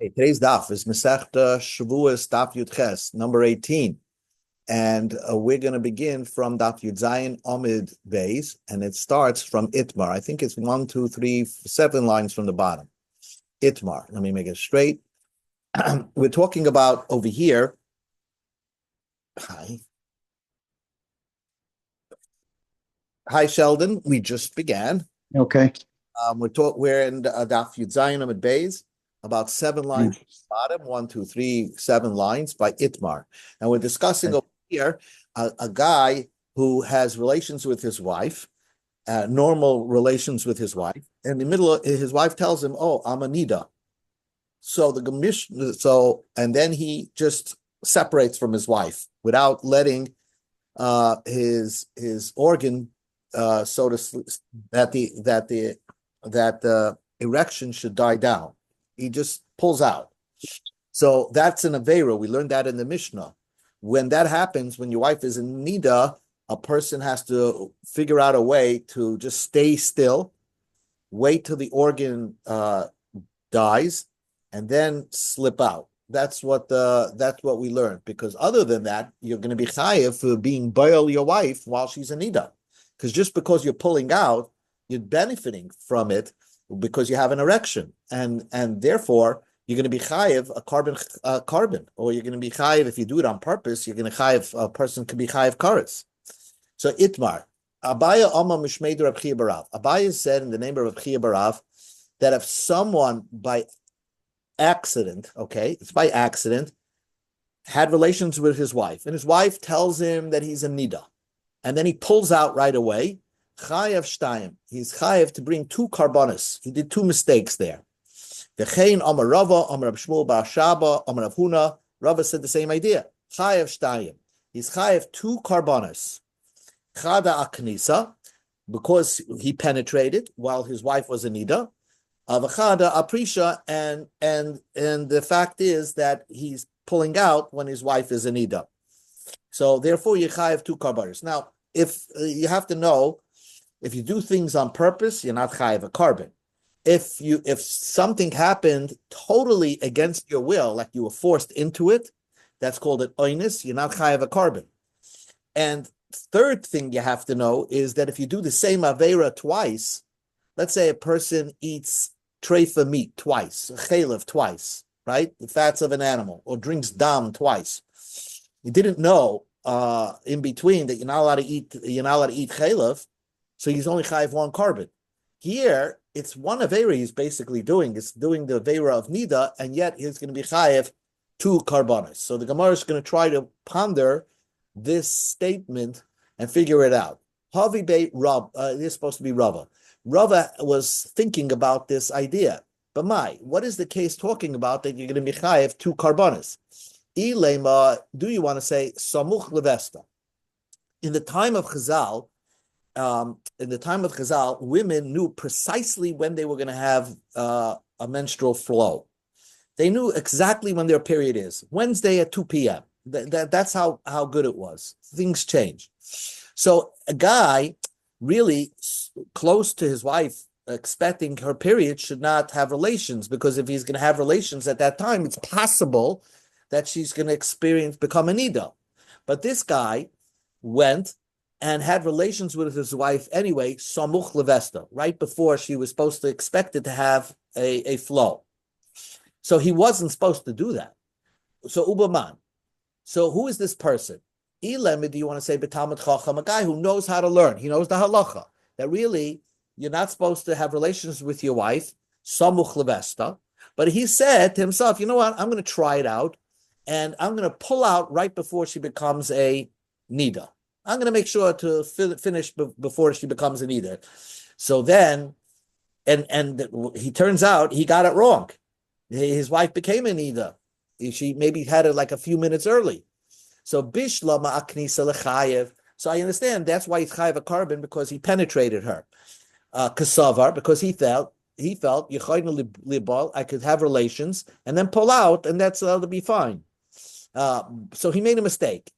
Hey, today's daf is Masechta Shavuous Daf Yud Ches, number 18. And we're going to begin from Daf Yud Zayin Amid Beis, and it starts from Itmar. I think it's 1, 2, 3, 7 lines from the bottom. Itmar. Let me make it straight. We're talking about over here. Hi, Sheldon. We just began. Okay. We're in Daf Yud Zayin Amid Beis, about 7 lines from the bottom, 1, 2, 3, 7 lines by Itmar. And we're discussing over here a guy who has relations with his wife, normal relations with his wife. In the middle of his wife tells him, "Oh, I'm a nida." And then he just separates from his wife without letting his organ, so to speak, that the erection should die down. He just pulls out. So that's an avera. We learned that in the Mishnah. When that happens, when your wife is in nida, a person has to figure out a way to just stay still, wait till the organ dies, and then slip out. That's what we learned. Because other than that, you're going to be chayiv for being boil your wife while she's in nida. Because just because you're pulling out, you're benefiting from it because you have an erection, and therefore you're going to be chayiv a carbon, or you're going to be chayiv if you do it on purpose. You're going to chayiv a person could be chayiv karetz. So Itmar, Abaya Amma Mishmei Rab Chiya Barav. Abaya said in the name of Rab Chiya Barav that if someone by accident, it's by accident, had relations with his wife, and his wife tells him that he's a nida, and then he pulls out right away, chayav shtayim. He's chayav to bring 2 karbonos. He did 2 mistakes there. V'chein Amar Rava, Amar Rab Shmuel Bar Shaba, Amar Rav Huna. Rava said the same idea. Chayav shtayim. He's chayav 2 karbonos. Chada aknisa, because he penetrated while his wife was a nida. Avachada aprisha, and the fact is that he's pulling out when his wife is a nida. So therefore, you chayav 2 karbonos. Now, if you have to know, if you do things on purpose, you're not chayav a carbon. If something happened totally against your will, like you were forced into it, that's called an oinus. You're not chayav a carbon. And third thing you have to know is that if you do the same aveira twice, let's say a person eats treifa meat twice, chalev twice, right? The fats of an animal, or drinks dam twice. You didn't know in between that you're not allowed to eat chalev, so he's only chayiv 1 carbon. Here, it's one aveira he's basically doing. It's doing the aveira of nida, and yet he's going to be chayiv 2 karbonos. So the Gemara is going to try to ponder this statement and figure it out. Havi Beit Rab, it is supposed to be Rava. Rava was thinking about this idea. But what is the case talking about that you're going to be chayiv 2 karbonos? Ilema, do you want to say samuch levesta? In the time of Chazal, women knew precisely when they were going to have a menstrual flow. They knew exactly when their period is. Wednesday at 2 p.m. That's how good it was. Things change. So a guy really close to his wife, expecting her period, should not have relations, because if he's going to have relations at that time, it's possible that she's going to become a nida. But this guy went and had relations with his wife anyway, samuch levesta, right before she was supposed to expect it to have a flow. So he wasn't supposed to do that. So ubaman. So who is this person? Ilem, do you want to say betalmud chacham, a guy who knows how to learn? He knows the halacha, that really you're not supposed to have relations with your wife, samuch levesta. But he said to himself, you know what, I'm going to try it out, and I'm going to pull out right before she becomes a nida. I'm going to make sure to finish before she becomes a nida. So then, and he turns out he got it wrong. His wife became a nida. She maybe had it like a few minutes early. So bishla ma'aknisa lechayev. So I understand that's why he's chayev a carbon, because he penetrated her. Kasavar, because he felt yechayna libal, I could have relations and then pull out, and that'll be fine. So he made a mistake.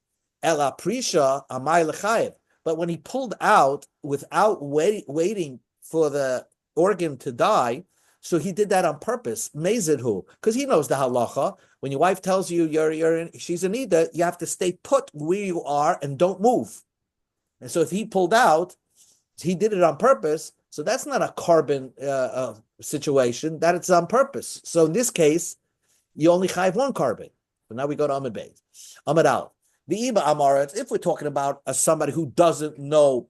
Ela prisha amay lechayev. But when he pulled out without waiting for the organ to die, So he did that on purpose. Mezidhu, because he knows the halacha. When your wife tells you she's a nida, you have to stay put where you are and don't move. And so if he pulled out, he did it on purpose. So that's not a carbon situation. That it's on purpose. So in this case, you only have one carbon. But now we go to Amud Beis. Amud Aleph. The Iba Amaretz, if we're talking about somebody who doesn't know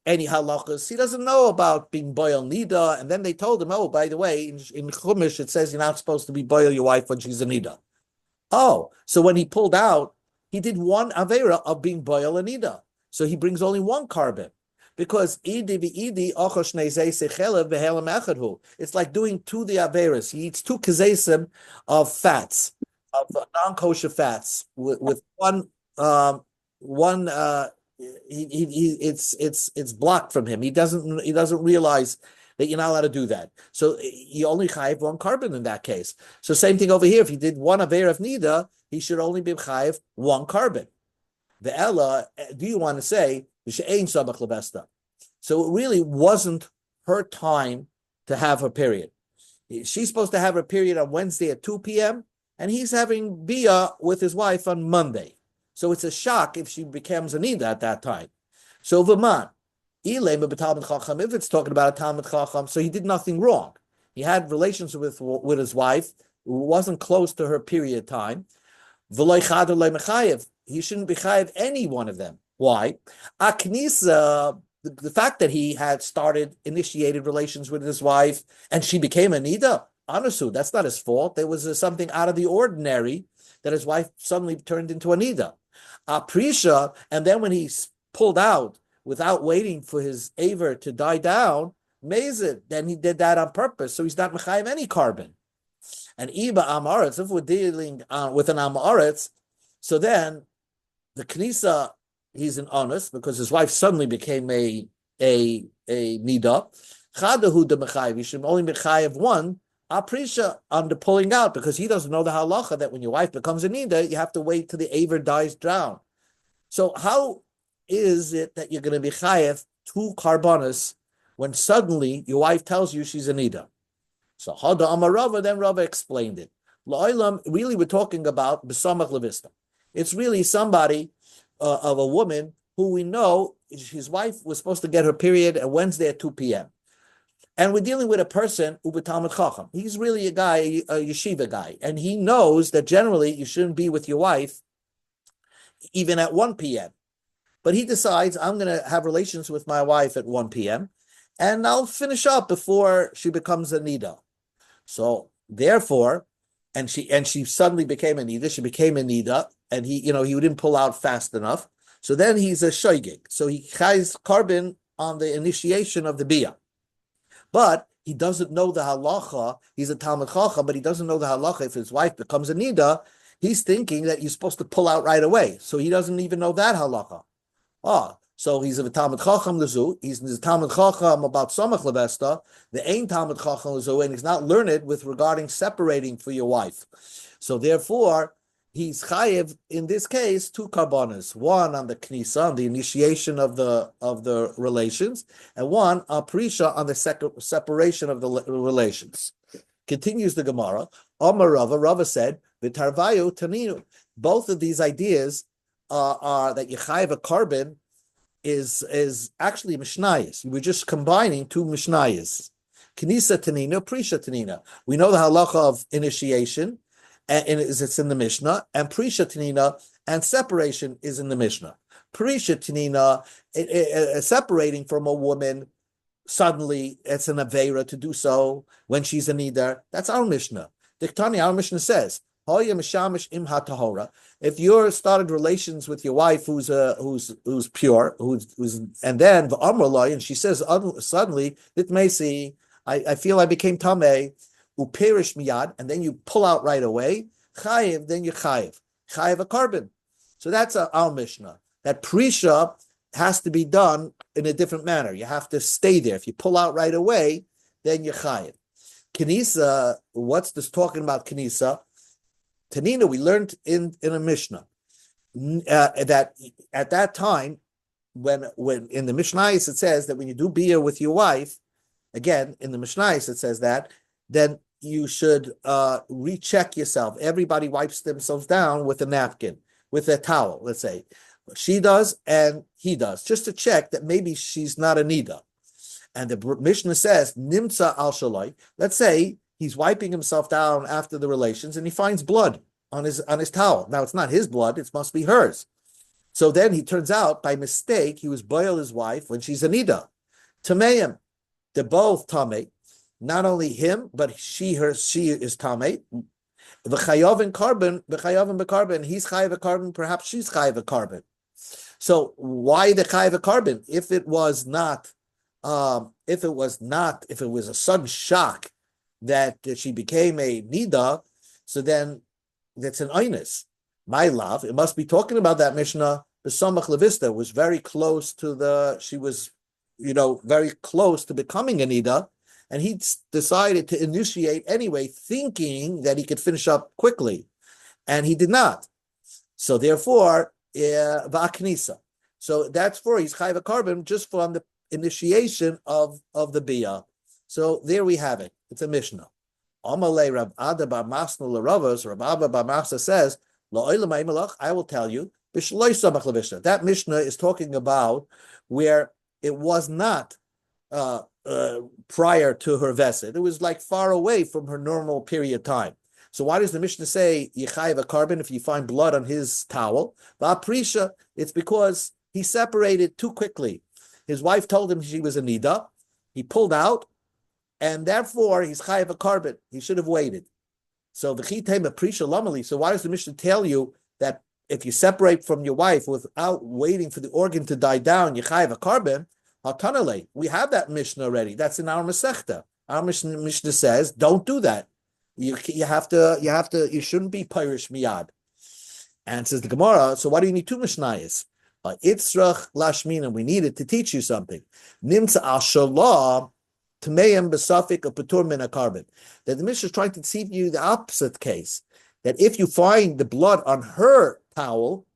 any halachas, he doesn't know about being boil nida, and then they told him, oh, by the way, in Chumash it says you're not supposed to be boil your wife when she's a nida. Oh, so when he pulled out, he did one avera of being boil a nida. So he brings only one carbon. Because it's like doing two the averas. He eats two kazesim of fats, of non-kosher fats, with one it's blocked from him. He doesn't realize that you're not allowed to do that. So you only chayiv one carbon in that case. So same thing over here. If he did one aver of nida, he should only be chayiv one carbon. The Ella, do you want to say so it really wasn't her time to have her period. She's supposed to have her period on Wednesday at 2 p.m. and he's having bia with his wife on Monday. So it's a shock if she becomes a nida at that time. So V'man, if it's talking about a Talmud Chacham, so he did nothing wrong. He had relations with his wife who wasn't close to her period time. He shouldn't be chayiv any one of them. Why? Aknisa, the fact that he had initiated relations with his wife and she became a nida, anasu, that's not his fault. There was something out of the ordinary that his wife suddenly turned into a nida. Prisha, and then when he pulled out without waiting for his aver to die down, Mezid, then he did that on purpose, so he's not mechayiv any carbon. And Iba Amaretz, if we're dealing with an Amaretz, so then the Knisa, he's an honest because his wife suddenly became a nida. Chadahu de mechayiv, he should only mechayiv one. Aprisha on the pulling out because he doesn't know the halacha that when your wife becomes a nida, you have to wait till the aver dies down. So how is it that you're going to be chayiv two karbonis when suddenly your wife tells you she's a nida? So Hada Amar Rava, then Rava explained it. La'olam, really we're talking about b'samach levista. It's really somebody of a woman who we know his wife was supposed to get her period on Wednesday at 2 p.m. And we're dealing with a person, Talmud Chacham. He's really a guy, a yeshiva guy. And he knows that generally you shouldn't be with your wife even at 1 p.m. But he decides, I'm going to have relations with my wife at 1 p.m. and I'll finish up before she becomes a nida. So therefore, and she suddenly became a nida, she became a nida, and he didn't pull out fast enough. So then he's a shoygig. So he has carbon on the initiation of the biyah. But he doesn't know the halacha. He's a Talmud Chacham, but he doesn't know the halacha. If his wife becomes a nida, he's thinking that you're supposed to pull out right away. So he doesn't even know that halacha. So he's a Talmud Chacham lezu. He's a Talmud Chacham about Samach Levesta. The Ein Talmud Chacham lezu, and he's not learned with regarding separating for your wife. So therefore, he's chayiv in this case two karbonas, one on the knisa, on the initiation of the relations, and one prisha on the separation of the relations. Continues the Gemara. Amar Rava, Rava said, "V'tarvayu taninu." Both of these ideas are that you chayiv a carbon is actually mishnayos. We're just combining two mishnayos. Knisa tanina, prisha tanina. We know the halacha of initiation. And it's in the Mishnah, and Prisha Tanina and separation is in the Mishnah. Prisha Tanina, separating from a woman, suddenly it's an Aveira to do so when she's a Nidar. That's our Mishnah. Diktani, our Mishnah says, if you started relations with your wife who's pure, and then the Amrullah, and she says suddenly, it may see, I feel I became Tameh. Uperish miyad, and then you pull out right away. Chayiv, then you chayiv a carbon. So that's our Mishnah. That prisha has to be done in a different manner. You have to stay there. If you pull out right away, then you chayiv. Kenisa, what's this talking about? Kenisa, Tanina, we learned in a Mishnah that at that time, when in the Mishnayos it says that when you do bia with your wife, again in the Mishnayos it says that then you should recheck yourself. Everybody wipes themselves down with a napkin, with a towel, let's say. She does and he does, just to check that maybe she's not a nida. And the Mishnah says, Nimtza al shaloi. Let's say he's wiping himself down after the relations and he finds blood on his towel. Now it's not his blood, it must be hers. So then he turns out, by mistake, he was boil his wife when she's a nida. Tameim, they're both tamei. Not only him, but she is tamei. V'chayav and carbon, he's chayav a carbon, perhaps she's chayav a carbon. So why the chayav a carbon? If it was a sudden shock that she became a nida, so then that's an einus. My love, it must be talking about that Mishnah. The Samach Levista was very close to she was, very close to becoming a nida, and he decided to initiate anyway, thinking that he could finish up quickly, and he did not. So therefore, va'aknisa. So that's for he's chayv a carbon just from the initiation of the bia. So there we have it. It's a Mishnah. Amalei Rav Ada bar Masna l'Ravos. Rav Abba bar Masna says, I will tell you, that Mishnah is talking about where it was not prior to her vesed. It was like far away from her normal period of time. So why does the Mishnah say Yechayev a carbon if you find blood on his towel? Va'aprisha, it's because he separated too quickly. His wife told him she was a nida. He pulled out, and therefore he's chayev a carbon. He should have waited. So v'chitei aprisha lamali. So why does the Mishnah tell you that if you separate from your wife without waiting for the organ to die down, you chayev a carbon? Hatanale. We have that Mishnah already. That's in our Masechta. Our Mishnah says, don't do that. You shouldn't be pirish miyad. And says the Gemara, so why do you need two Mishnayos? Itzrach lashmina, we need it to teach you something. Nimtza al shalah tmeim besafik a patur min a carbon. That the Mishnah is trying to deceive you the opposite case. That if you find the blood on her towel,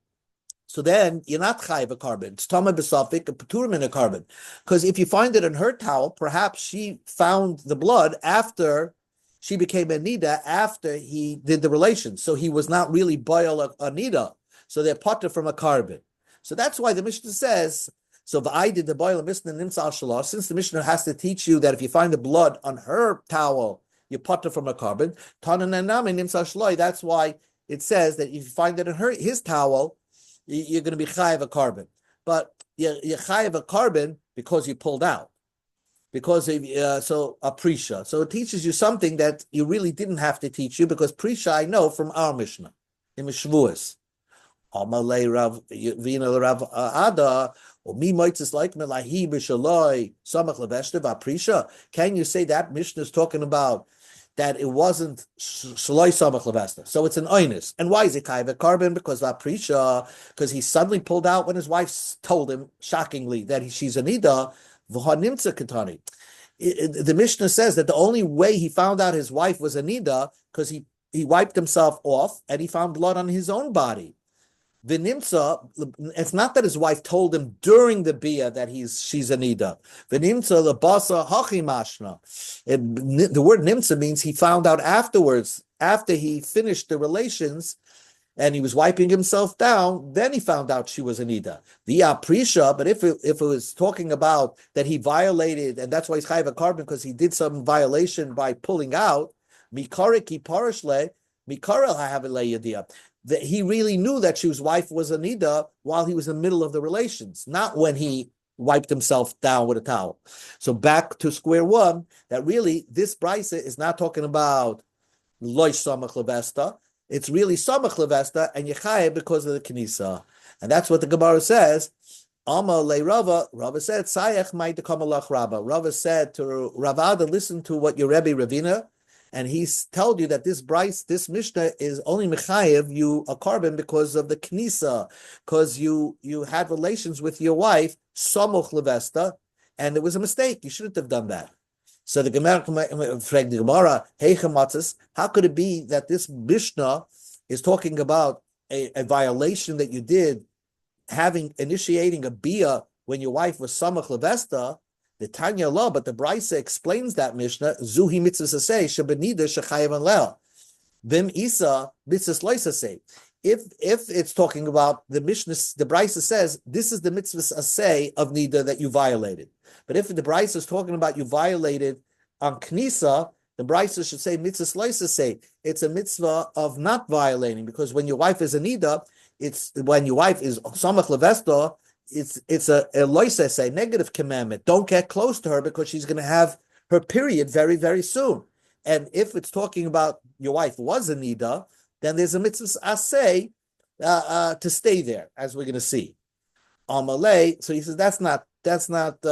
so then you're not chayiv a carbon. It's tama besafik a patur min a carbon. Because if you find it on her towel, perhaps she found the blood after she became a nida, after he did the relations. So he was not really boil a nida. So they're potter from a carbon. So that's why the Mishnah says, so I did the boil Mishnah nimsa al shalah, since the Mishnah has to teach you that if you find the blood on her towel, you potter from a carbon. That's why it says that if you find it on his towel, you're going to be chayiv a carbon. But you're chayiv a carbon because you pulled out. Because so a prisha. So it teaches you something that you really didn't have to teach you, because prisha I know from our Mishnah in Shavuos. Amalei Rav Vina Rav Ada or mi moitzes like melahi b'shaloi samach leveshte v'aprisha. Can you say that Mishnah is talking about that it wasn't shaloi samach leveshte? So it's an oinus. And why is it kaiva carbon? Because v'aprisha, because he suddenly pulled out when his wife told him shockingly that she's a nida. V'hanimtza katani. The Mishnah says that the only way he found out his wife was a nida because he wiped himself off and he found blood on his own body. V'nimtza, it's not that his wife told him during the bia that she's a nida. V'nimtza lebasa hachi mashna. The word nimtza means he found out afterwards, after he finished the relations, and he was wiping himself down. Then he found out she was a nida. Via prisha, but if it was talking about that he violated, and that's why he's chayiv a carbon because he did some violation by pulling out. Mikariki parishle mikara hahavile yadia. That he really knew that his wife was a nida while he was in the middle of the relations, not when he wiped himself down with a towel. So back to square one, that really this brisa is not talking about loish samach levesta. It's really samach levesta and yechayah because of the knisa. And that's what the Gemara says. Amma le Rava. Rava said, Sayach might come alach Rava. Rava said to Ravada, listen to what your Rebbe Ravina, and he's told you that this Mishnah is only mechayev you a carbon because of the knisa, because you had relations with your wife, samuch levesta, and it was a mistake. You shouldn't have done that. So the Gemara, how could it be that this Mishnah is talking about a violation that you did, initiating a bia when your wife was samach levesta, The Tanya law, but the Brisa explains that Mishnah, Zuhi mitzvah say, Shabanida Shechayev and Lel. Vim Isa mitzvah loisa say. If it's talking about the Mishnah, the Brisa says this is the mitzvah asay of nida that you violated. But if the Brisa is talking about you violated on knisa, the Brisa should say mitzvah loisa say. It's a mitzvah of not violating, because when your wife is a nida, it's when your wife is samach levesta. It's a loisa say, negative commandment. Don't get close to her because she's going to have her period very, very soon. And if it's talking about your wife was a nida, then there's a mitzvah asay to stay there, as we're going to see. Amalei, so he says that doesn't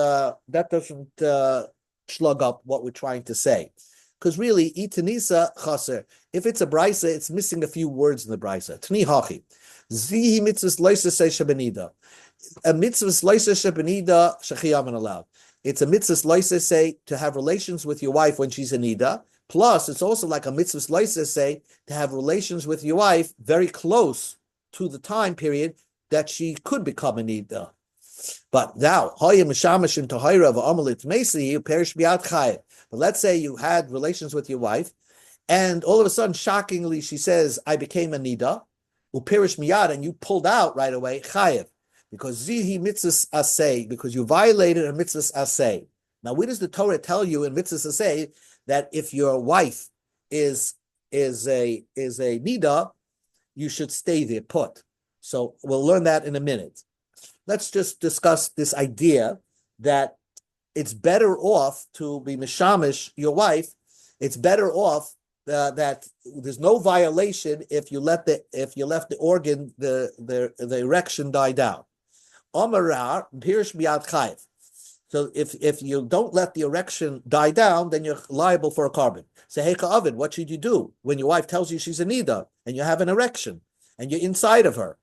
slug up what we're trying to say, because really itanisa chaser. If it's a brisa, it's missing a few words in the brisa. Tni hachi zihi mitzvah loisa say shabanida. A mitzvah loisa shabanida shechiyam allowed. It's a mitzvah loisa say to have relations with your wife when she's a nida. Plus, it's also like a mitzvah loisa say to have relations with your wife very close to the time period that she could become a nida. But now, but let's say you had relations with your wife, and all of a sudden, shockingly, she says, "I became a nida," upirish miyad, and you pulled out right away, chayev, because zihi mitzvah asay, because you violated a mitzvah asay. Now, where does the Torah tell you in mitzvah asay that if your wife is a nida, you should stay there put? So we'll learn that in a minute. Let's just discuss this idea that it's better off to be mishamish your wife. It's better off that there's no violation if you left the organ, the erection die down. Omarar pirish miyad chayev. So if you don't let the erection die down, then you're liable for a carbon. So Heika Ovid, what should you do when your wife tells you she's a nida and you have an erection and you're inside of her?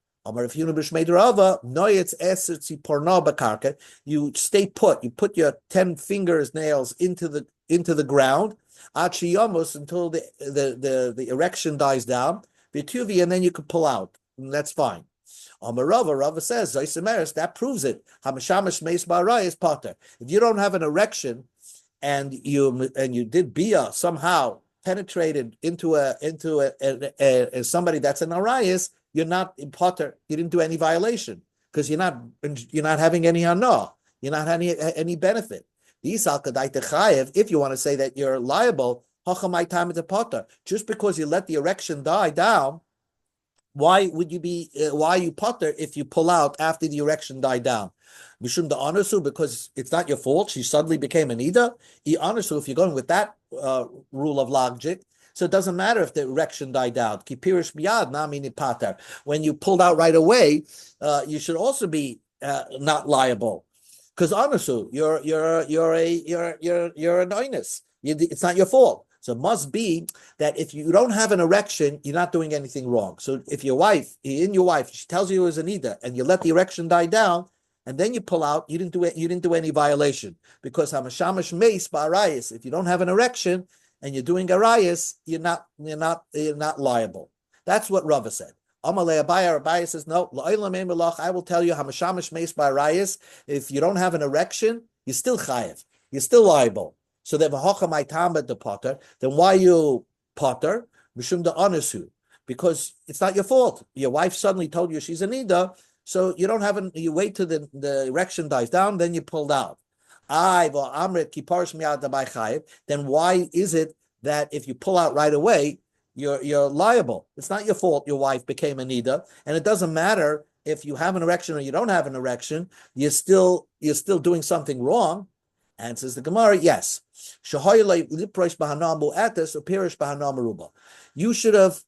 You stay put. You put your 10 fingers nails into the ground until the erection dies down, and then you can pull out. And that's fine. Rava says, that proves it. If you don't have an erection and you did bia somehow penetrated into somebody that's an arayis, you're not in potter. You didn't do any violation because you're not having any hana. You're not having any benefit. If you want to say that you're liable, just because you let the erection die down, why are you potter if you pull out after the erection died down? Mishum the anasu, because it's not your fault. She suddenly became an ida. Anasu, if you're going with that rule of logic, so it doesn't matter if the erection died down. Kipirish biyad namini pater. When you pulled out right away, you should also be not liable, because anasu, you're an oinus. It's not your fault. So it must be that if you don't have an erection, you're not doing anything wrong. So if your wife, she tells you it was an ida, and you let the erection die down, and then you pull out, you didn't do any violation, because hamashamash meis ba'arayis. If you don't have an erection and you're doing arayis, you're not liable. That's what Rava said. Amalei Abaye says no. I will tell you hamashamash meis ba'arayis. If you don't have an erection, you're still chayev. You're still liable. So then the potter, then why you potter? Mishum the anasu, because it's not your fault. Your wife suddenly told you she's a nida, so you don't have you wait till the erection dies down, then you pulled out. Then why is it that if you pull out right away, you're liable? It's not your fault your wife became a nida, and it doesn't matter if you have an erection or you don't have an erection, you're still doing something wrong. Answers the Gemara, yes. You should have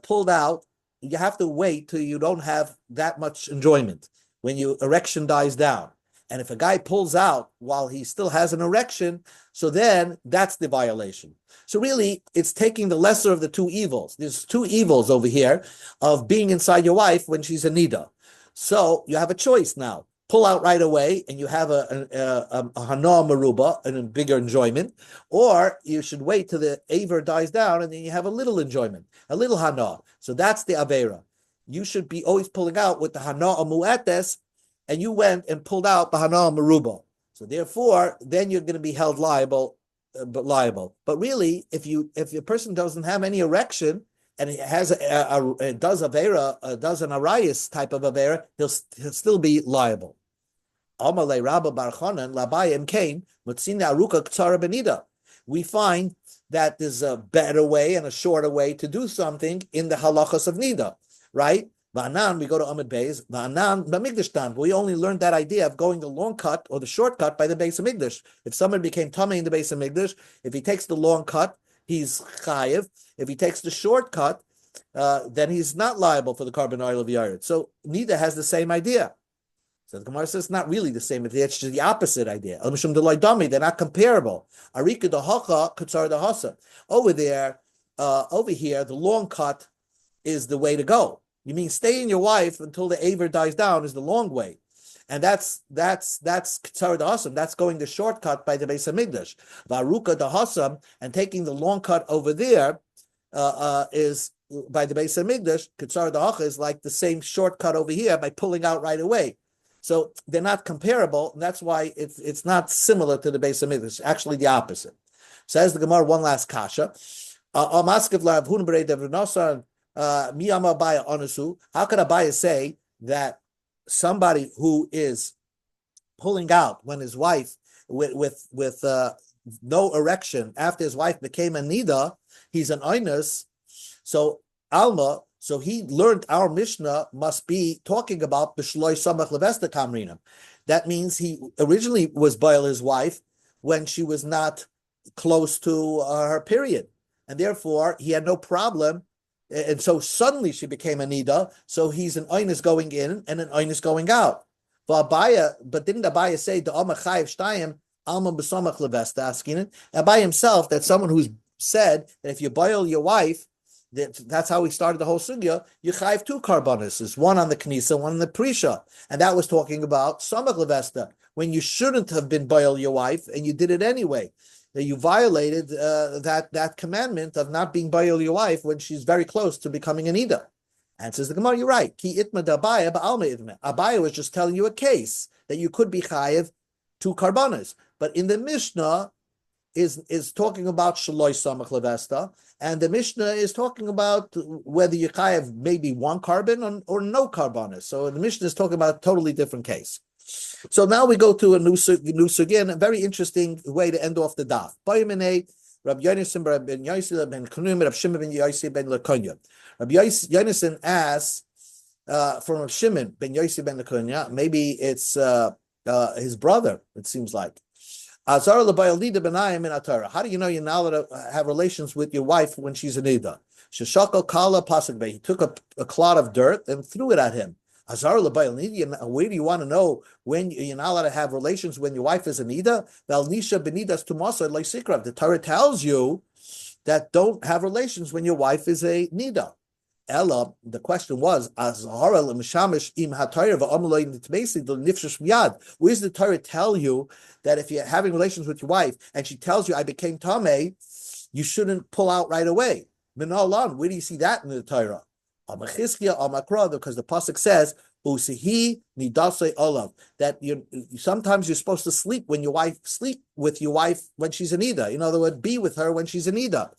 pulled out. You have to wait till you don't have that much enjoyment when your erection dies down. And if a guy pulls out while he still has an erection, so then that's the violation. So really, it's taking the lesser of the two evils. There's two evils over here of being inside your wife when she's a nida. So you have a choice now. Pull out right away, and you have a hana maruba and a bigger enjoyment, or you should wait till the aver dies down, and then you have a little enjoyment, a little hana. So that's the avera. You should be always pulling out with the hana mu'etes, and you went and pulled out the hana maruba. So therefore, then you're going to be held liable. But really, if a person doesn't have any erection and he has does an arayis type of avera, he'll still be liable. We find that there's a better way and a shorter way to do something in the halachas of nida, right? Va'anan, we go to Amud Beis. Va'anan b'mikdash. We only learned that idea of going the long cut or the short cut by the Beis Hamikdash. If someone became tamei in the Beis Hamikdash, if he takes the long cut, he's chayiv. If he takes the short cut, then he's not liable for the carbon oil of yared. So nida has the same idea. So the Gemara says it's not really the same idea; it's just the opposite idea. They're not comparable. Arika dahacha katzar dahasa. Over here, the long cut is the way to go. You mean stay in your wife until the aver dies down is the long way, and that's katzar dahasam. That's going the shortcut by the Beis Hamikdash. Varuka dahasam, and taking the long cut over there is by the Beis Hamikdash. Katzar dahacha is like the same shortcut over here by pulling out right away. So they're not comparable, and that's why it's not similar to the Beis Hamikdash. It's actually the opposite. Says the Gemara, one last kasha. How could Abaya say that somebody who is pulling out when his wife with no erection after his wife became a nida, he's an oinus? So Alma. So he learned our Mishnah must be talking about b'shloi samach levesta kamrinam. That means he originally was boil his wife when she was not close to her period, and therefore he had no problem. And so suddenly she became a nida. So he's an oinus going in and an oinus going out. But didn't Abaya say the amachayev shtayim alma b'samach levesta askinin? Abaya himself, that's someone who's said that if you boil your wife. That's how we started the whole sugya. You chayv two karbonuses, one on the knisa, one on the prisha, and that was talking about samach levesta when you shouldn't have been boil your wife and you did it anyway. That you violated that commandment of not being boil your wife when she's very close to becoming an ida. And says the Gemara, you're right. Ki itma d'Abaya ba'alma itma. Abaya was just telling you a case that you could be chayiv two karbonos, but in the Mishnah is talking about shaloi samach levesta. And the Mishnah is talking about whether you have maybe one carbon or no carbonus. So the Mishnah is talking about a totally different case. So now we go to a new sugin, a very interesting way to end off the daf. Rabbi Yonasan ben Yossi ben Kanum, Rabbi Shimon ben Yossi ben Lekonya. Rabbi Yonasan asks from Rabbi Shimon ben Yossi ben Lekonya, maybe it's his brother, it seems like. How do you know you're not allowed to have relations with your wife when she's an ida? He took a clod of dirt and threw it at him. Where do you want to know when you're not allowed to have relations when your wife is an ida? The Torah tells you that don't have relations when your wife is a nida. Ella, the question was, where does the Torah tell you that if you're having relations with your wife and she tells you, I became tamei, you shouldn't pull out right away? Where do you see that in the Torah? Because the pasuk says, that sometimes you're supposed to sleep with your wife when she's an ida. In other words, be with her when she's an ida.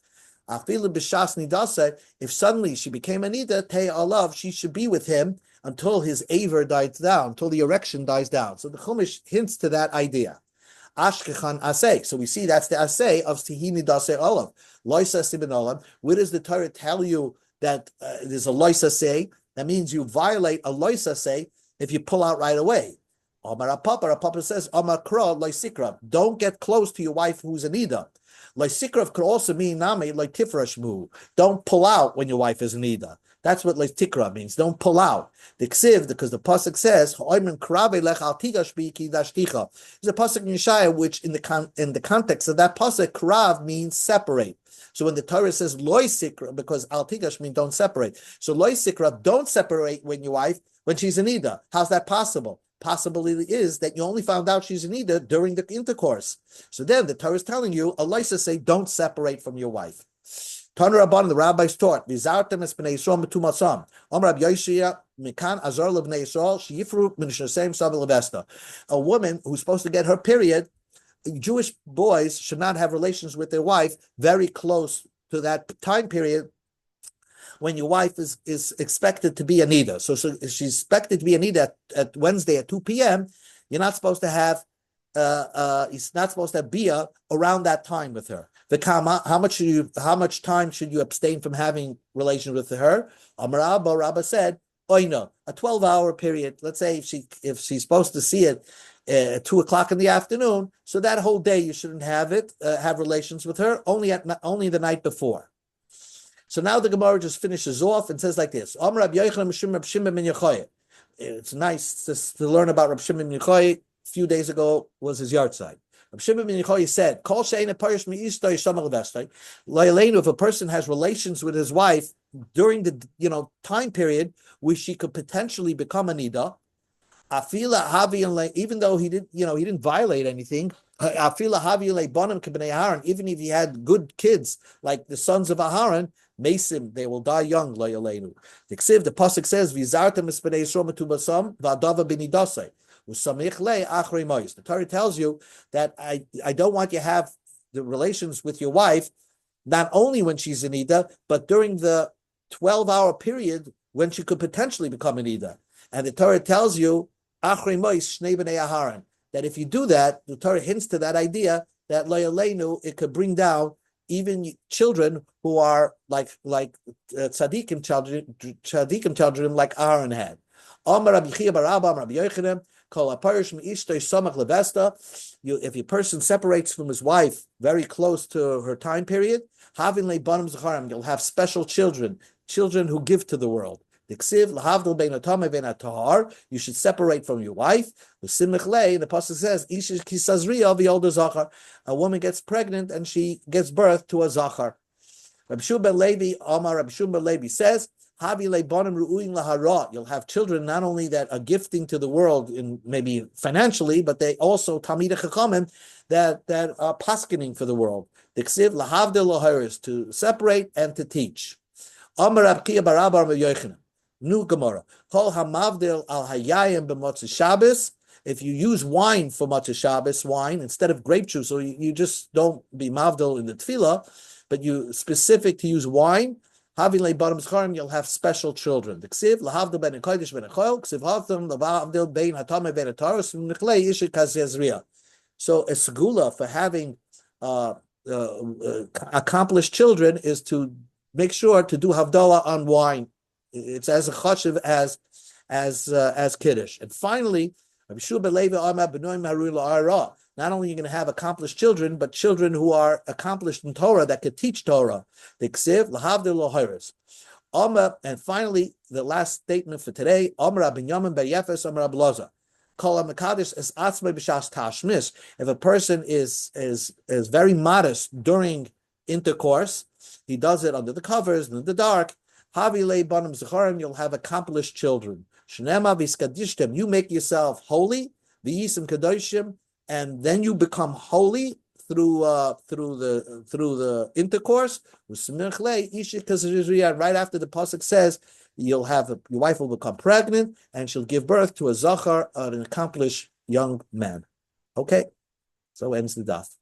If suddenly she became an ida, alav, she should be with him until his aver dies down, until the erection dies down. So the Chumash hints to that idea. Ashkechan asay. So we see that's the asay of Sihini Dasei Olav. Loisa Sibin Olav. Where does the Torah tell you that there's a loisa say? That means you violate a loisa say if you pull out right away. Amar Papa says, Amar Kra Loisikra. Don't get close to your wife who's an ida. Loisikra could also mean name like tifrashmu. Don't pull out when your wife is an ida. That's what tikra means. Don't pull out. The ksiv, because the pasuk says, there's a pasuk in Yeshaya which, in the context of that pasuk, krav means separate. So when the Torah says loy sikra, because al tigash means don't separate. So loy sikra, don't separate when your wife, when she's an ida. How's that possible? Possibility is that you only found out she's an ida during the intercourse. So then the Torah is telling you, Allah say, don't separate from your wife. Tanu Rabban, the rabbis taught, Vizartem es b'nei Yisrael metumasam. Rabbi Yoshia A woman who's supposed to get her period, Jewish boys should not have relations with their wife very close to that time period when your wife is expected to be a nida. So she's expected to be a nida at Wednesday at 2 p.m. You're not supposed to have it's not supposed to have bia around that time with her. The kama, how much time should you abstain from having relations with her? Amar Rabba said, oina, a 12-hour period. Let's say if she's supposed to see it at 2 o'clock in the afternoon, so that whole day you shouldn't have relations with her, only the night before. So now the Gemara just finishes off and says like this: it's nice to learn about Rab Shimon ben Yochai. A few days ago was his yahrzeit. Rab Shimon ben Yochai said, if a person has relations with his wife during the time period where she could potentially become a nida, even though he didn't violate anything, even if he had good kids like the sons of Aharon, Mesim, they will die young. The pasuk says, the Torah tells you that I don't want you to have the relations with your wife not only when she's in Ida, but during the 12-hour period when she could potentially become an Ida. And the Torah tells you that if you do that, the Torah hints to that idea that it could bring down even children who are like tzaddikim children like Aaron had. If a person separates from his wife very close to her time period, you'll have special children who give to the world. You should separate from your wife. The pasuk says, a woman gets pregnant and she gives birth to a zachar. Rabbi Shua ben Levi says, you'll have children not only that are gifting to the world in maybe financially, but they also Talmidei Chachamim that are paskening for the world. To separate and to teach. New Gemara. If you use wine for Motzei Shabbos, wine instead of grape juice, so you just don't be mavdil in the tefillah, but you specific to use wine. You'll have special children. So a segula for having accomplished children is to make sure to do havdalah on wine. It's as a chashiv as kiddush. And finally, not only are you going to have accomplished children, but children who are accomplished in Torah that could teach Torah. And finally, the last statement for today: if a person is very modest during intercourse, he does it under the covers and in the dark. You'll have accomplished children. You make yourself holy, and then you become holy through the intercourse. Right after the pasuk says, your wife will become pregnant and she'll give birth to a zachar, an accomplished young man. Okay, so ends the daf.